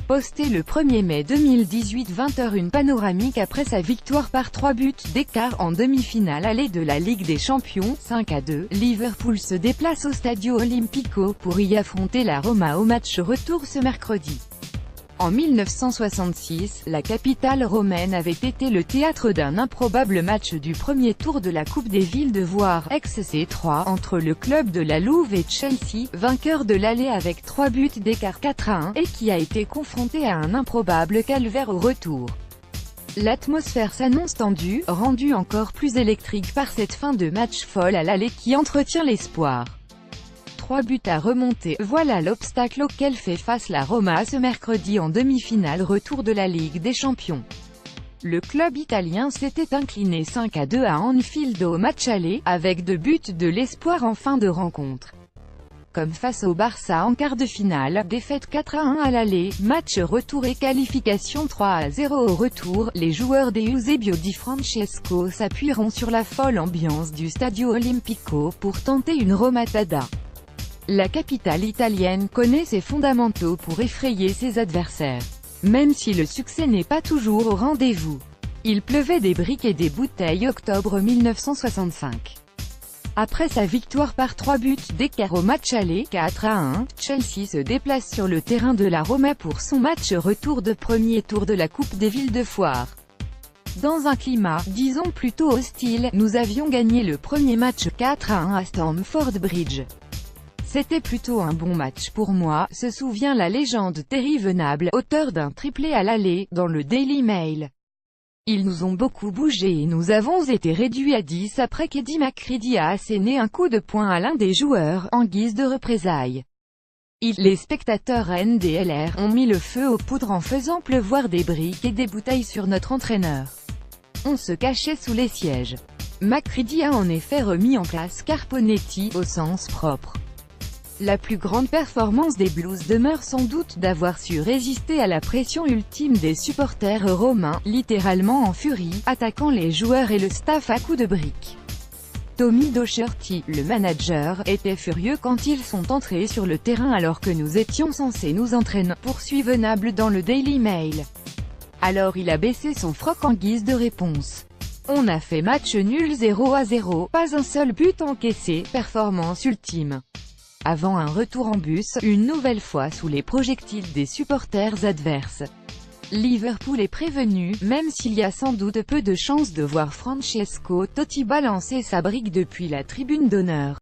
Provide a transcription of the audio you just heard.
Posté le 1er mai 2018 20h, une panoramique après sa victoire par 3 buts d'écart en demi-finale aller de la Ligue des Champions, 5-2, Liverpool se déplace au Stadio Olimpico pour y affronter la Roma au match retour ce mercredi. En 1966, la capitale romaine avait été le théâtre d'un improbable match du premier tour de la Coupe des villes de Voire, ex-C3, entre le club de la Louve et Chelsea, vainqueur de l'aller avec 3 buts d'écart 4-1, et qui a été confronté à un improbable calvaire au retour. L'atmosphère s'annonce tendue, rendue encore plus électrique par cette fin de match folle à l'aller qui entretient l'espoir. 3 buts à remonter, voilà l'obstacle auquel fait face la Roma ce mercredi en demi-finale retour de la Ligue des Champions. Le club italien s'était incliné 5-2 à Anfield au match aller, avec 2 buts de l'espoir en fin de rencontre. Comme face au Barça en quart de finale, défaite 4-1 à l'aller, match retour et qualification 3-0 au retour, les joueurs des Eusebio Di Francesco s'appuieront sur la folle ambiance du Stadio Olimpico pour tenter une remontada. La capitale italienne connaît ses fondamentaux pour effrayer ses adversaires. Même si le succès n'est pas toujours au rendez-vous. Il pleuvait des briques et des bouteilles octobre 1965. Après sa victoire par 3 buts d'écart au match aller, 4-1, Chelsea se déplace sur le terrain de la Roma pour son match retour de premier tour de la Coupe des villes de Foire. Dans un climat, disons plutôt hostile, nous avions gagné le premier match 4-1 à Stamford Bridge. C'était plutôt un bon match pour moi, se souvient la légende Terry Venable, auteur d'un triplé à l'aller, dans le Daily Mail. Ils nous ont beaucoup bougé et nous avons été réduits à 10 après qu'Eddie McCready a asséné un coup de poing à l'un des joueurs, en guise de représailles. Les spectateurs NDLR ont mis le feu aux poudres en faisant pleuvoir des briques et des bouteilles sur notre entraîneur. On se cachait sous les sièges. McCready a en effet remis en place Carponetti, au sens propre. La plus grande performance des Blues demeure sans doute d'avoir su résister à la pression ultime des supporters romains, littéralement en furie, attaquant les joueurs et le staff à coups de briques. Tommy Docherty, le manager, était furieux quand ils sont entrés sur le terrain alors que nous étions censés nous entraîner, poursuit Venable dans le Daily Mail. Alors il a baissé son froc en guise de réponse. On a fait match nul 0-0, pas un seul but encaissé, performance ultime. Avant un retour en bus, une nouvelle fois sous les projectiles des supporters adverses. Liverpool est prévenu, même s'il y a sans doute peu de chances de voir Francesco Totti balancer sa brique depuis la tribune d'honneur.